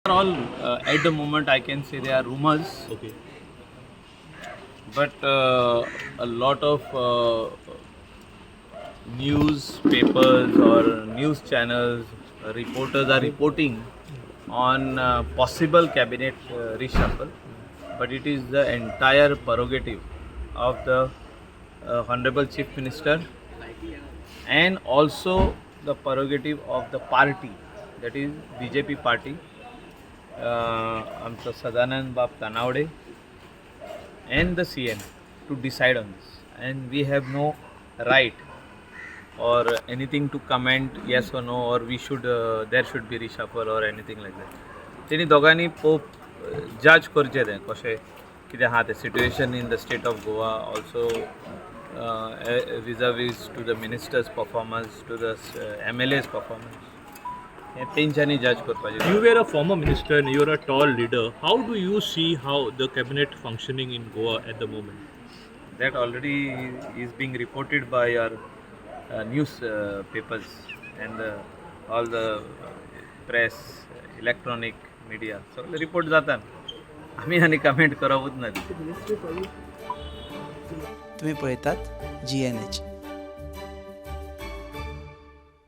All at the moment I can say they are rumors, Okay. but a lot of newspapers or news channels, reporters are reporting on possible cabinet reshuffle, but it is the entire prerogative of the Honorable Chief Minister and also the prerogative of the party, that is BJP party, आमचं Sadanand बाप Tanavade and the CM to decide on this, and we have no right or anything to comment yes or no, or we should there should be reshuffle or anything like that. तेणी दोगांनी pope जज करचें तें कशें कितें आहा तें situation in the state of Goa, also vis-a-vis to the ministers' performance, to the MLA's performance. हें तेंच्यांनी जज करपाचें. You were a former minister and you're a tall leader. How do you see how the cabinet functioning in Goa at the moment? That already is being reported by our newspapers and all the press, electronic media. So the report जाता. आम्ही आनी comment करवूच ना. तुम्ही पळयतात GNH.